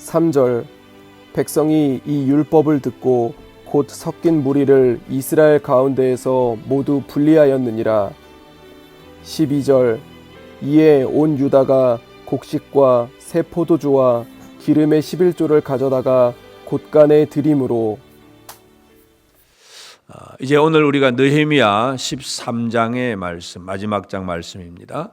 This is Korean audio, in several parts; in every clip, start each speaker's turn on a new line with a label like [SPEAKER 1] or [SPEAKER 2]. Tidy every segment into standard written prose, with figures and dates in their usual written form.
[SPEAKER 1] 3절 백성이 이 율법을 듣고 곧 섞인 무리를 이스라엘 가운데에서 모두 분리하였느니라. 12절 이에 온 유다가 곡식과 새 포도주와 기름의 11조를 가져다가 곳간에 드림으로.
[SPEAKER 2] 이제 오늘 우리가 느헤미야 13장의 말씀, 마지막 장 말씀입니다.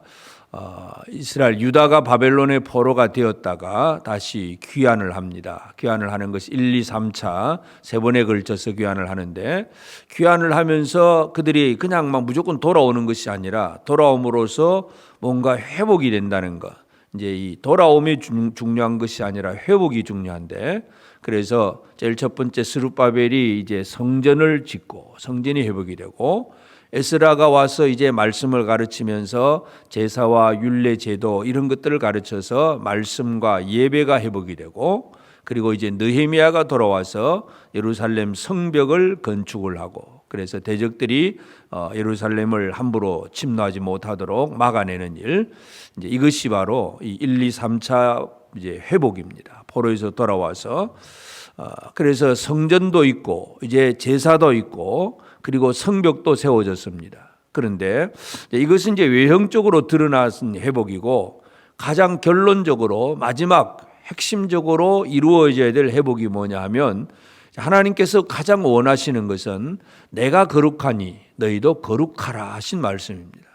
[SPEAKER 2] 이스라엘 유다가 바벨론의 포로가 되었다가 다시 귀환을 합니다. 귀환을 하는 것이 1, 2, 3차 세 번에 걸쳐서 귀환을 하는데, 귀환을 하면서 그들이 그냥 막 무조건 돌아오는 것이 아니라 돌아옴으로써 뭔가 회복이 된다는 것. 이제 이 돌아옴이 중요한 것이 아니라 회복이 중요한데, 그래서 제일 첫 번째 스룹바벨이 이제 성전을 짓고 성전이 회복이 되고, 에스라가 와서 이제 말씀을 가르치면서 제사와 율례 제도 이런 것들을 가르쳐서 말씀과 예배가 회복이 되고, 그리고 이제 느헤미야가 돌아와서 예루살렘 성벽을 건축을 하고, 그래서 대적들이 예루살렘을 함부로 침노하지 못하도록 막아내는 일, 이제 이것이 바로 이 1, 2, 3차 이제 회복입니다. 포로에서 돌아와서 그래서 성전도 있고 이제 제사도 있고 그리고 성벽도 세워졌습니다. 그런데 이것은 이제 외형적으로 드러난 회복이고, 가장 결론적으로 마지막 핵심적으로 이루어져야 될 회복이 뭐냐 하면, 하나님께서 가장 원하시는 것은 내가 거룩하니 너희도 거룩하라 하신 말씀입니다.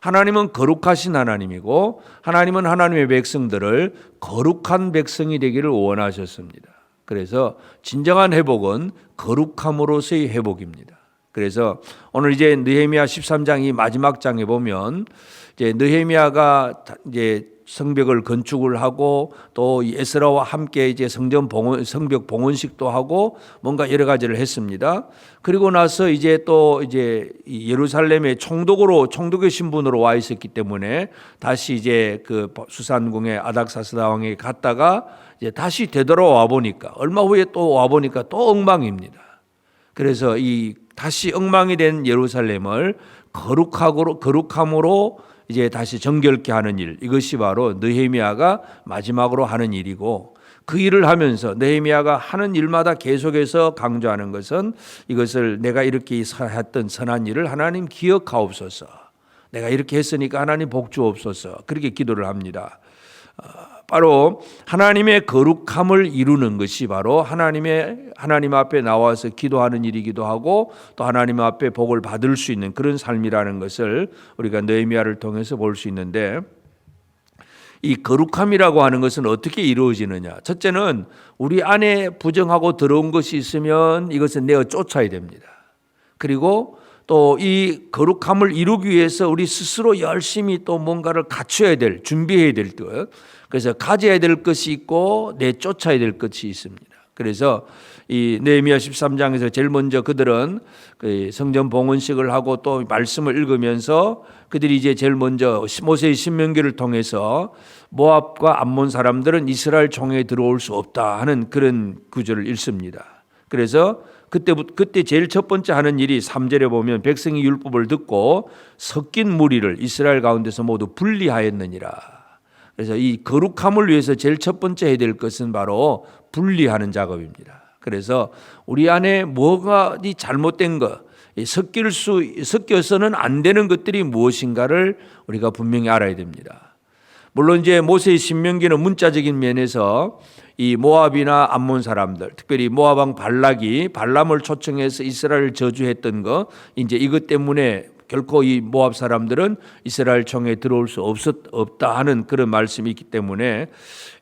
[SPEAKER 2] 하나님은 거룩하신 하나님이고, 하나님은 하나님의 백성들을 거룩한 백성이 되기를 원하셨습니다. 그래서 진정한 회복은 거룩함으로서의 회복입니다. 그래서 오늘 이제 느헤미야 13장이 마지막 장에 보면, 이제 느헤미야가 이제 성벽을 건축을 하고 또 에스라와 함께 이제 성벽 봉헌식도 하고 뭔가 여러 가지를 했습니다. 그리고 나서 이제 또 이제 예루살렘에 총독의 신분으로 와 있었기 때문에 다시 이제 그 수산궁의 아닥사스다 왕에 갔다가 이제 다시 되돌아와 보니까, 얼마 후에 또 와 보니까 또 엉망입니다. 그래서 이 다시 엉망이 된 예루살렘을 거룩함으로 이제 다시 정결케 하는 일, 이것이 바로 느헤미야가 마지막으로 하는 일이고, 그 일을 하면서 느헤미야가 하는 일마다 계속해서 강조하는 것은, 이것을 내가 이렇게 했던 선한 일을 하나님 기억하옵소서, 내가 이렇게 했으니까 하나님 복 주옵소서, 그렇게 기도를 합니다. 바로 하나님의 거룩함을 이루는 것이 바로 하나님 앞에 나와서 기도하는 일이기도 하고, 또 하나님 앞에 복을 받을 수 있는 그런 삶이라는 것을 우리가 느헤미야를 통해서 볼 수 있는데, 이 거룩함이라고 하는 것은 어떻게 이루어지느냐? 첫째는 우리 안에 부정하고 더러운 것이 있으면 이것은 내어 쫓아야 됩니다. 그리고 또 이 거룩함을 이루기 위해서 우리 스스로 열심히 또 뭔가를 갖춰야 될, 준비해야 될 것, 그래서 가져야 될 것이 있고 내쫓아야 될 것이 있습니다. 그래서 이 느헤미야 13장에서 제일 먼저 그들은 성전 봉헌식을 하고 또 말씀을 읽으면서 그들이 이제 제일 먼저 모세의 신명기를 통해서 모압과 암몬 사람들은 이스라엘 총회에 들어올 수 없다 하는 그런 구절을 읽습니다. 그래서 그때 제일 첫 번째 하는 일이 3절에 보면, 백성이 율법을 듣고 섞인 무리를 이스라엘 가운데서 모두 분리하였느니라. 그래서 이 거룩함을 위해서 제일 첫 번째 해야 될 것은 바로 분리하는 작업입니다. 그래서 우리 안에 뭐가 잘못된 것, 섞여서는 안 되는 것들이 무엇인가를 우리가 분명히 알아야 됩니다. 물론 이제 모세의 신명기는 문자적인 면에서 이 모압이나 암몬 사람들, 특별히 모압 왕 발람을 초청해서 이스라엘을 저주했던 거, 이제 이것 때문에 결코 이 모압 사람들은 이스라엘 총회에 들어올 수 없다 하는 그런 말씀이 있기 때문에,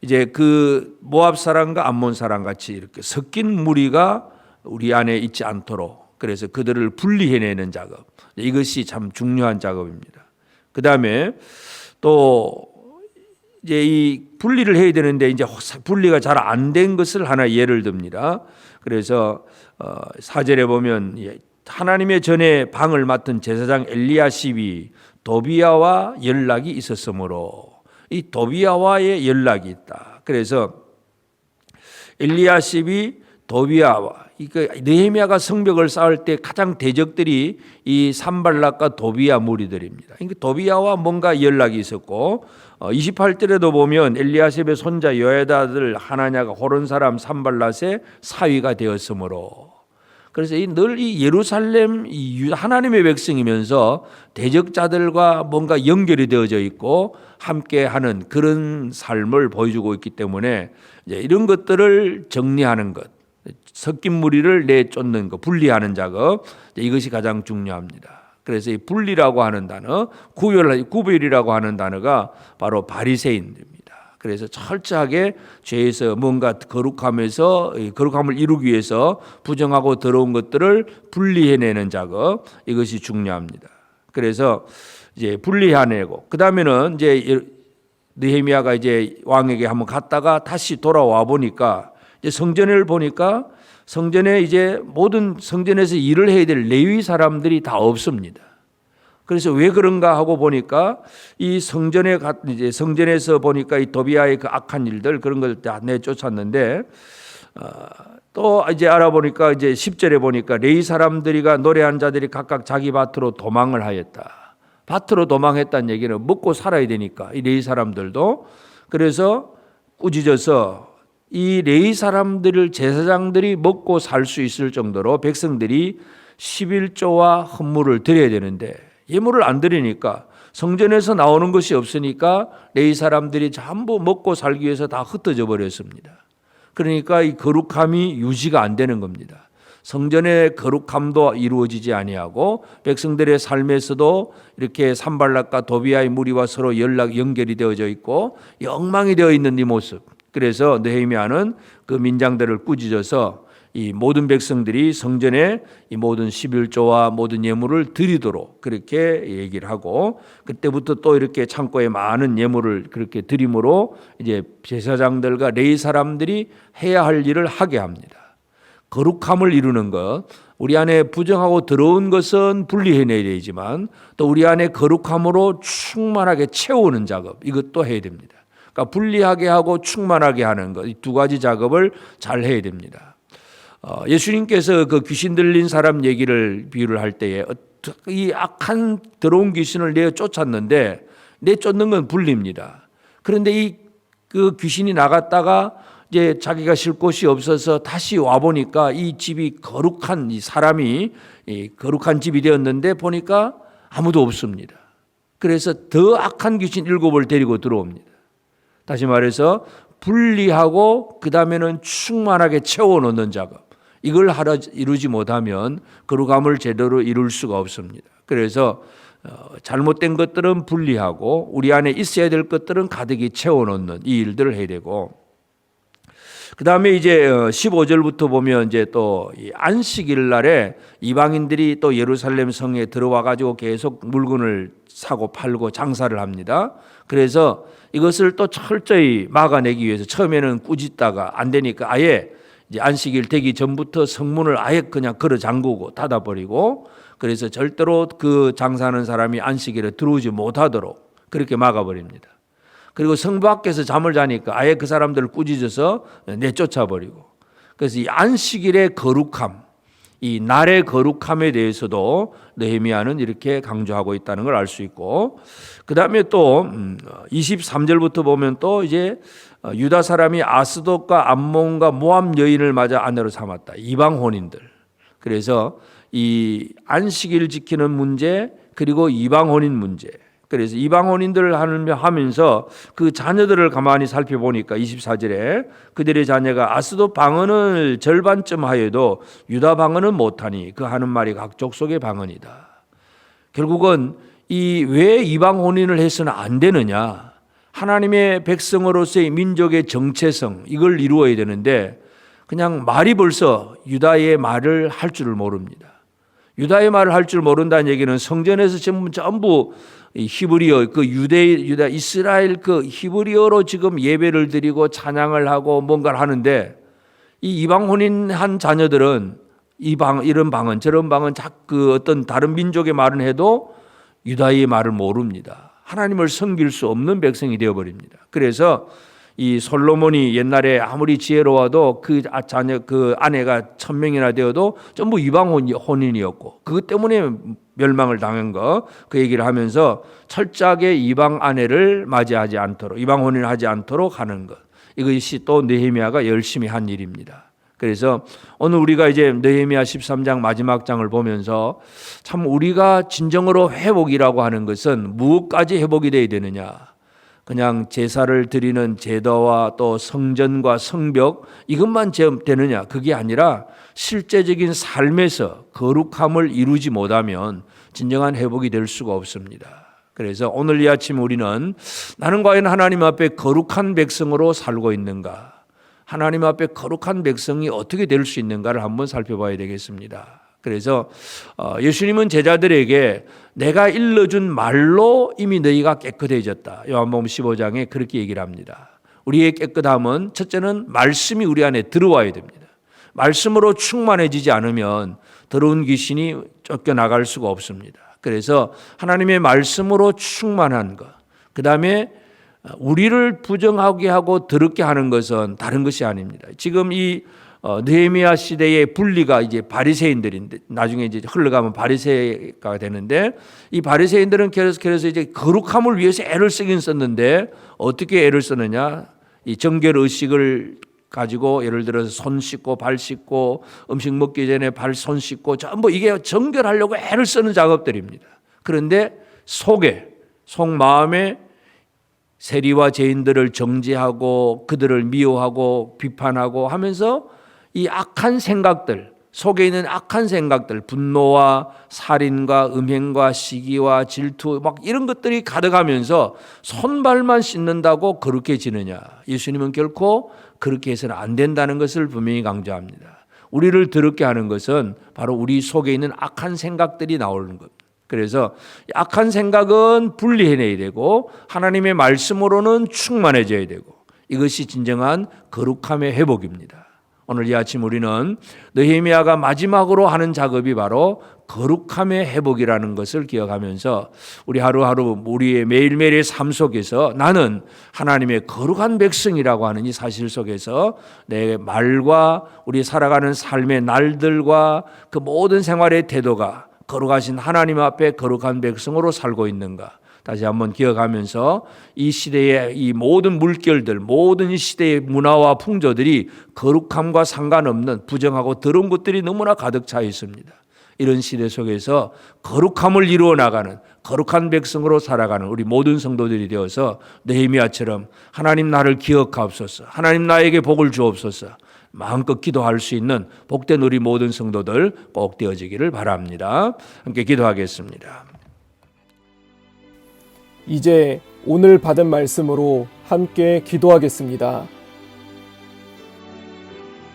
[SPEAKER 2] 이제 그 모압 사람과 암몬 사람 같이 이렇게 섞인 무리가 우리 안에 있지 않도록, 그래서 그들을 분리해내는 작업, 이것이 참 중요한 작업입니다. 그 다음에 또 이제 이 분리를 해야 되는데, 이제 분리가 잘 안 된 것을 하나 예를 듭니다. 그래서 4절에 보면, 하나님의 전에 방을 맡은 제사장 엘리야십이 도비야와 연락이 있었으므로, 이 도비야와의 연락이 있다. 그래서 엘리야십이 도비야와 느헤미야가 성벽을 쌓을 때 가장 대적들이 이 산발락과 도비야 무리들입니다. 그러니까 도비야와 뭔가 연락이 있었고 28절에도 보면 엘리야셉의 손자 여에다들 하나냐가 호론 사람 산발랏의 사위가 되었으므로, 그래서 늘 이 예루살렘 하나님의 백성이면서 대적자들과 뭔가 연결이 되어져 있고 함께하는 그런 삶을 보여주고 있기 때문에 이제 이런 것들을 정리하는 것, 섞인 무리를 내쫓는 것, 분리하는 작업, 이것이 가장 중요합니다. 그래서 이 분리라고 하는 단어, 구별이라고 하는 단어가 바로 바리새인입니다. 그래서 철저하게 죄에서 뭔가 거룩함을 이루기 위해서 부정하고 더러운 것들을 분리해내는 작업, 이것이 중요합니다. 그래서 이제 분리해내고, 그 다음에는 이제 느헤미야가 이제 왕에게 한번 갔다가 다시 돌아와 보니까 이제 성전을 보니까 성전에 이제 모든 성전에서 일을 해야 될 레위 사람들이 다 없습니다. 그래서 왜 그런가 하고 보니까 이 성전에서 보니까 이 도비야의 그 악한 일들 그런 걸 다 내쫓았는데 또 이제 알아보니까 이제 10절에 보니까 레위 사람들이가 노래한 자들이 각각 자기 밭으로 도망을 하였다. 밭으로 도망했다는 얘기는 먹고 살아야 되니까 이 레위 사람들도, 그래서 꾸짖어서 이 레위 사람들을 제사장들이 먹고 살 수 있을 정도로 백성들이 11조와 헌물을 드려야 되는데 예물을 안 드리니까 성전에서 나오는 것이 없으니까 레위 사람들이 전부 먹고 살기 위해서 다 흩어져 버렸습니다. 그러니까 이 거룩함이 유지가 안 되는 겁니다. 성전의 거룩함도 이루어지지 아니하고 백성들의 삶에서도 이렇게 산발락과 도비야의 무리와 서로 연결이 되어져 있고 엉망이 되어 있는 이 모습. 그래서 느헤미야는 그 민장들을 꾸짖어서 이 모든 백성들이 성전에 이 모든 11조와 모든 예물을 드리도록 그렇게 얘기를 하고, 그때부터 또 이렇게 창고에 많은 예물을 그렇게 드림으로 이제 제사장들과 레위 사람들이 해야 할 일을 하게 합니다. 거룩함을 이루는 것, 우리 안에 부정하고 더러운 것은 분리해내야 되지만 또 우리 안에 거룩함으로 충만하게 채우는 작업, 이것도 해야 됩니다. 그러니까 분리하게 하고 충만하게 하는 것, 이 두 가지 작업을 잘 해야 됩니다. 예수님께서 그 귀신 들린 사람 얘기를 비유를 할 때에 이 악한 더러운 귀신을 내어 쫓았는데 내쫓는 건 분리입니다. 그런데 그 귀신이 나갔다가 이제 자기가 쉴 곳이 없어서 다시 와 보니까 이 집이 거룩한, 이 사람이 거룩한 집이 되었는데 보니까 아무도 없습니다. 그래서 더 악한 귀신 7을 데리고 들어옵니다. 다시 말해서 분리하고 그 다음에는 충만하게 채워넣는 작업, 이걸 이루지 못하면 거룩함을 제대로 이룰 수가 없습니다. 그래서 잘못된 것들은 분리하고 우리 안에 있어야 될 것들은 가득히 채워넣는 이 일들을 해야 되고, 그 다음에 이제 15절부터 보면 이제 또 안식일 날에 이방인들이 또 예루살렘 성에 들어와 가지고 계속 물건을 사고 팔고 장사를 합니다. 그래서 이것을 또 철저히 막아내기 위해서 처음에는 꾸짖다가 안 되니까 아예 이제 안식일 되기 전부터 성문을 아예 그냥 걸어 잠그고 닫아버리고, 그래서 절대로 그 장사하는 사람이 안식일에 들어오지 못하도록 그렇게 막아버립니다. 그리고 성 밖에서 잠을 자니까 아예 그 사람들을 꾸짖어서 내쫓아버리고, 그래서 이 안식일의 거룩함, 이 날의 거룩함에 대해서도 느헤미야는 이렇게 강조하고 있다는 걸 알 수 있고, 그 다음에 또 23절부터 보면 또 이제 유다 사람이 아스돗과 암몬과 모압 여인을 맞아 아내로 삼았다. 이방 혼인들. 그래서 이 안식일 지키는 문제, 그리고 이방 혼인 문제. 그래서 이방 혼인들을 하면서 그 자녀들을 가만히 살펴보니까 24절에 그들의 자녀가 아스돗 방언을 절반쯤 하여도 유다 방언은 못하니 그 하는 말이 각 족속의 방언이다. 결국은 왜 이방 혼인을 해서는 안 되느냐? 하나님의 백성으로서의 민족의 정체성, 이걸 이루어야 되는데 그냥 말이 벌써 유다의 말을 할 줄을 모릅니다. 유다의 말을 할 줄 모른다는 얘기는 성전에서 전부 히브리어, 그 유다 이스라엘 그 히브리어로 지금 예배를 드리고 찬양을 하고 뭔가를 하는데, 이 이방 혼인한 자녀들은 이런 방언 저런 방언 그 어떤 다른 민족의 말은 해도 유다의 말을 모릅니다. 하나님을 섬길 수 없는 백성이 되어버립니다. 그래서 이 솔로몬이 옛날에 아무리 지혜로워도 그 자녀 그 아내가 1000명이나 되어도 전부 이방 혼인이었고 그것 때문에 멸망을 당한 거 그 얘기를 하면서 철저하게 이방 아내를 맞이하지 않도록 이방 혼인을 하지 않도록 하는 것 이것이 또 느헤미야가 열심히 한 일입니다. 그래서 오늘 우리가 이제 느헤미야 13장 마지막 장을 보면서 참 우리가 진정으로 회복이라고 하는 것은 무엇까지 회복이 되어야 되느냐 그냥 제사를 드리는 제도와 또 성전과 성벽 이것만 되느냐 그게 아니라 실제적인 삶에서 거룩함을 이루지 못하면 진정한 회복이 될 수가 없습니다. 그래서 오늘 이 아침 우리는 나는 과연 하나님 앞에 거룩한 백성으로 살고 있는가 하나님 앞에 거룩한 백성이 어떻게 될 수 있는가를 한번 살펴봐야 되겠습니다. 그래서 예수님은 제자들에게 내가 일러준 말로 이미 너희가 깨끗해졌다. 요한복음 15장에 그렇게 얘기를 합니다. 우리의 깨끗함은 첫째는 말씀이 우리 안에 들어와야 됩니다. 말씀으로 충만해지지 않으면 더러운 귀신이 쫓겨나갈 수가 없습니다. 그래서 하나님의 말씀으로 충만한 것, 그 다음에 우리를 부정하게 하고 더럽게 하는 것은 다른 것이 아닙니다. 지금 이 느헤미야 시대의 분리가 이제 바리새인들인데 나중에 이제 흘러가면 바리새가 되는데 이 바리새인들은 그래서 이제 거룩함을 위해서 애를 쓰긴 썼는데 어떻게 애를 쓰느냐? 이 정결 의식을 가지고 예를 들어서 손 씻고 발 씻고 음식 먹기 전에 발 손 씻고 전부 이게 정결하려고 애를 쓰는 작업들입니다. 그런데 속마음에 세리와 죄인들을 정죄하고 그들을 미워하고 비판하고 하면서 이 악한 생각들 속에 있는 악한 생각들 분노와 살인과 음행과 시기와 질투 막 이런 것들이 가득하면서 손발만 씻는다고 거룩해지느냐 예수님은 결코 그렇게 해서는 안 된다는 것을 분명히 강조합니다. 우리를 더럽게 하는 것은 바로 우리 속에 있는 악한 생각들이 나오는 것. 그래서 악한 생각은 분리해내야 되고 하나님의 말씀으로는 충만해져야 되고 이것이 진정한 거룩함의 회복입니다. 오늘 이 아침 우리는 느헤미야가 마지막으로 하는 작업이 바로 거룩함의 회복이라는 것을 기억하면서 우리 하루하루 우리의 매일매일의 삶 속에서 나는 하나님의 거룩한 백성이라고 하는 이 사실 속에서 내 말과 우리 살아가는 삶의 날들과 그 모든 생활의 태도가 거룩하신 하나님 앞에 거룩한 백성으로 살고 있는가 다시 한번 기억하면서 이 시대의 이 모든 물결들 모든 이 시대의 문화와 풍조들이 거룩함과 상관없는 부정하고 더러운 것들이 너무나 가득 차 있습니다. 이런 시대 속에서 거룩함을 이루어 나가는 거룩한 백성으로 살아가는 우리 모든 성도들이 되어서 느헤미야처럼 하나님 나를 기억하옵소서 하나님 나에게 복을 주옵소서 마음껏 기도할 수 있는 복된 우리 모든 성도들 꼭 되어지기를 바랍니다. 함께 기도하겠습니다.
[SPEAKER 1] 이제 오늘 받은 말씀으로 함께 기도하겠습니다.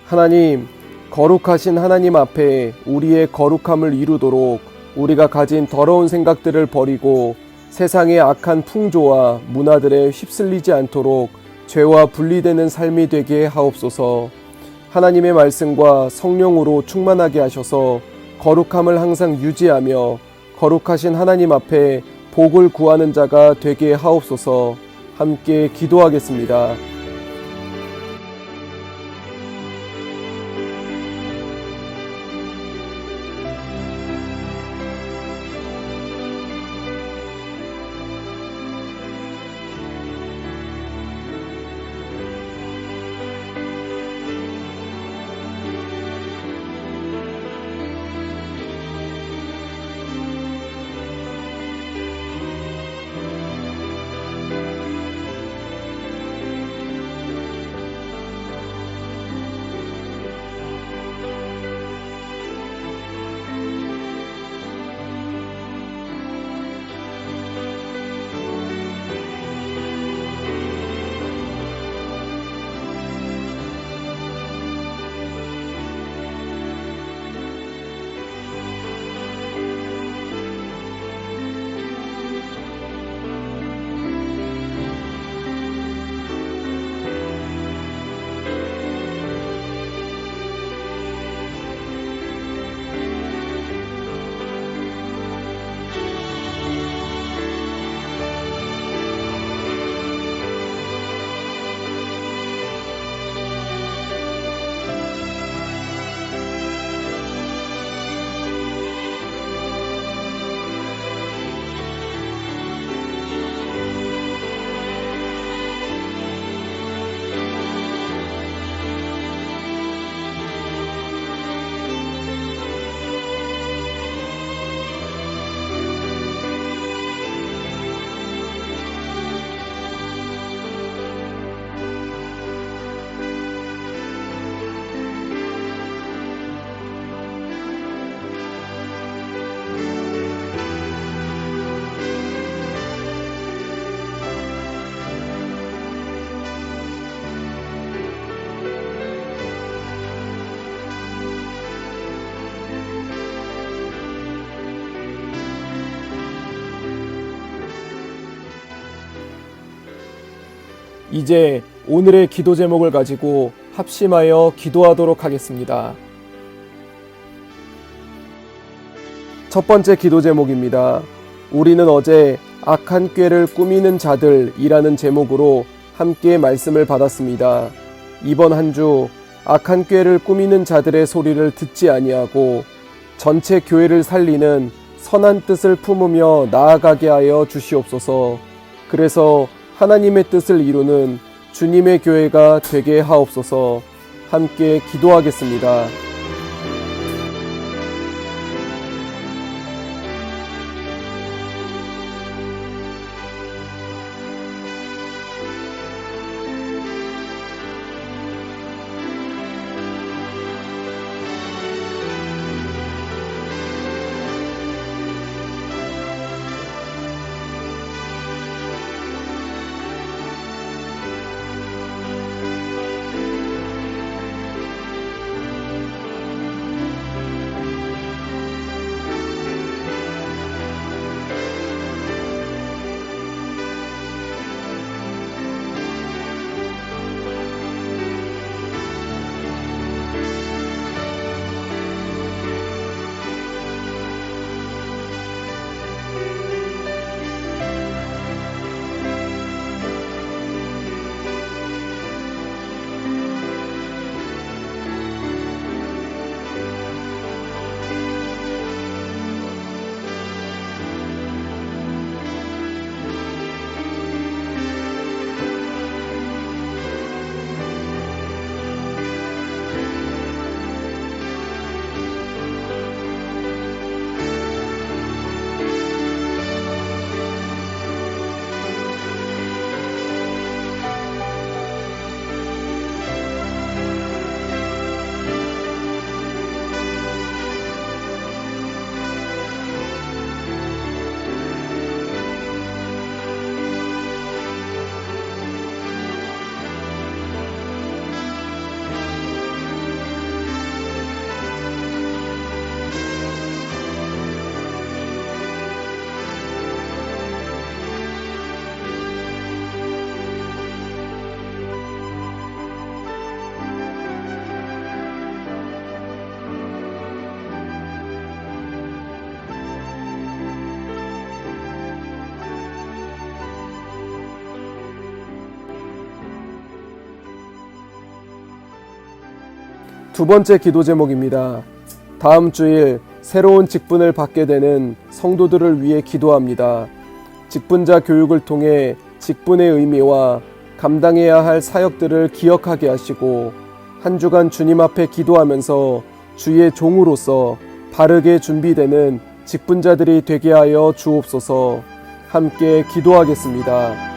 [SPEAKER 1] 하나님, 거룩하신 하나님 앞에 우리의 거룩함을 이루도록 우리가 가진 더러운 생각들을 버리고 세상의 악한 풍조와 문화들에 휩쓸리지 않도록 죄와 분리되는 삶이 되게 하옵소서. 하나님의 말씀과 성령으로 충만하게 하셔서 거룩함을 항상 유지하며 거룩하신 하나님 앞에 복을 구하는 자가 되게 하옵소서. 함께 기도하겠습니다. 이제 오늘의 기도 제목을 가지고 합심하여 기도하도록 하겠습니다. 첫 번째 기도 제목입니다. 우리는 어제 악한 꾀를 꾸미는 자들이라는 제목으로 함께 말씀을 받았습니다. 이번 한 주 악한 꾀를 꾸미는 자들의 소리를 듣지 아니하고 전체 교회를 살리는 선한 뜻을 품으며 나아가게 하여 주시옵소서. 그래서 하나님의 뜻을 이루는 주님의 교회가 되게 하옵소서. 함께 기도하겠습니다. 두 번째 기도 제목입니다. 다음 주일 새로운 직분을 받게 되는 성도들을 위해 기도합니다. 직분자 교육을 통해 직분의 의미와 감당해야 할 사역들을 기억하게 하시고 한 주간 주님 앞에 기도하면서 주의 종으로서 바르게 준비되는 직분자들이 되게 하여 주옵소서. 함께 기도하겠습니다.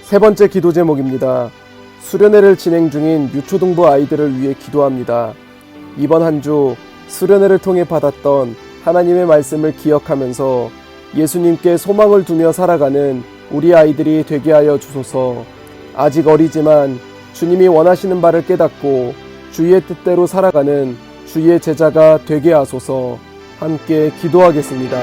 [SPEAKER 1] 세 번째 기도 제목입니다. 수련회를 진행 중인 유초등부 아이들을 위해 기도합니다. 이번 한 주 수련회를 통해 받았던 하나님의 말씀을 기억하면서 예수님께 소망을 두며 살아가는 우리 아이들이 되게 하여 주소서. 아직 어리지만 주님이 원하시는 바를 깨닫고 주의 뜻대로 살아가는 주의 제자가 되게 하소서. 함께 기도하겠습니다.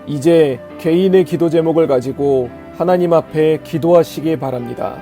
[SPEAKER 1] 이제 개인의 기도 제목을 가지고 하나님 앞에 기도하시기 바랍니다.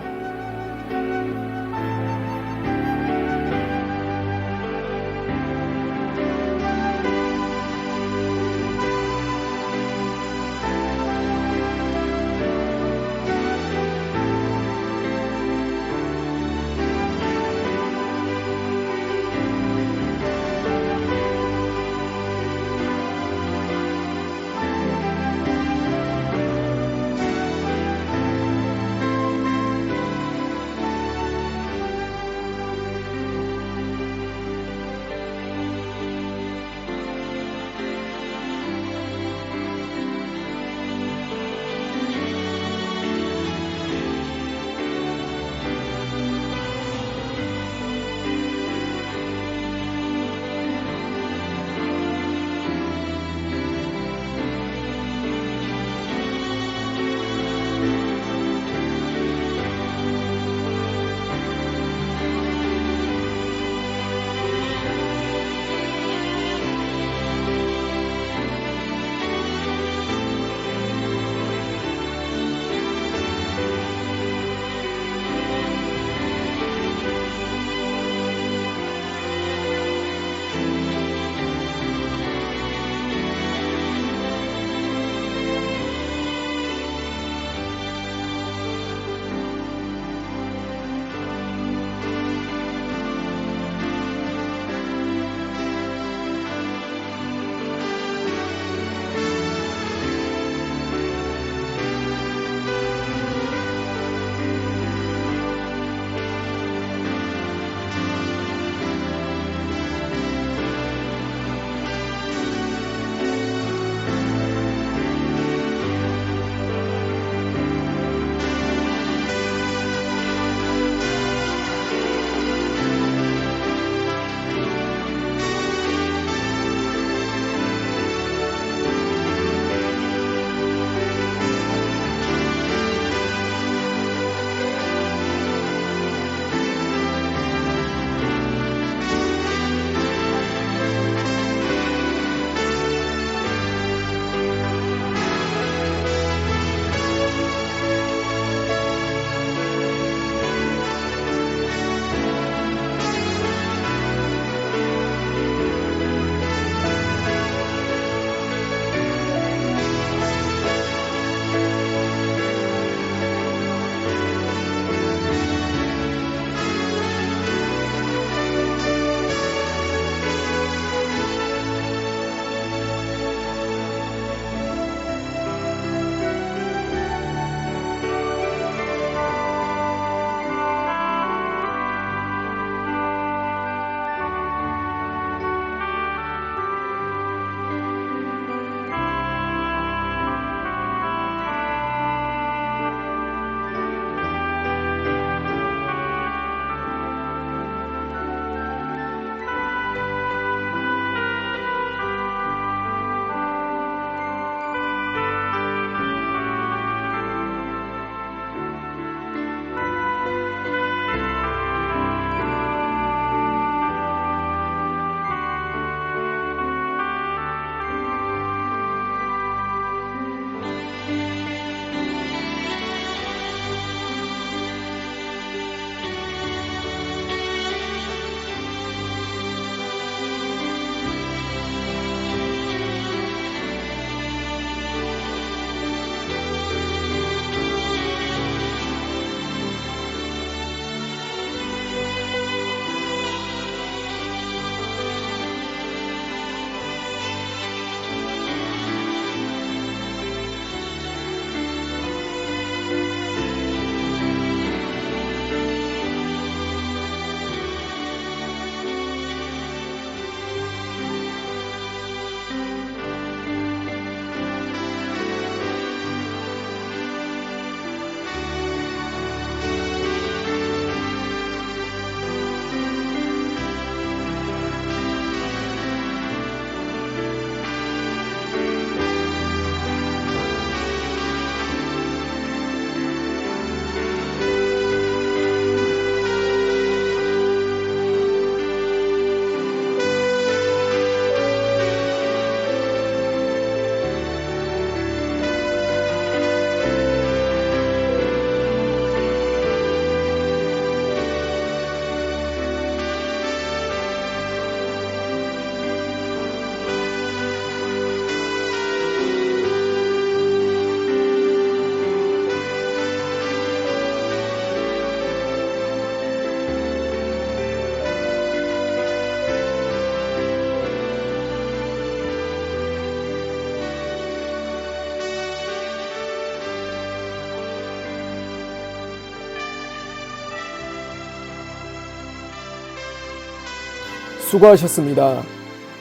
[SPEAKER 1] 수고하셨습니다.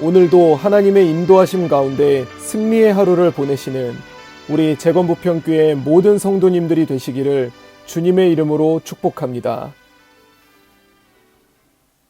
[SPEAKER 1] 오늘도 하나님의 인도하심 가운데 승리의 하루를 보내시는 우리 재건부평교회 모든 성도님들이 되시기를 주님의 이름으로 축복합니다.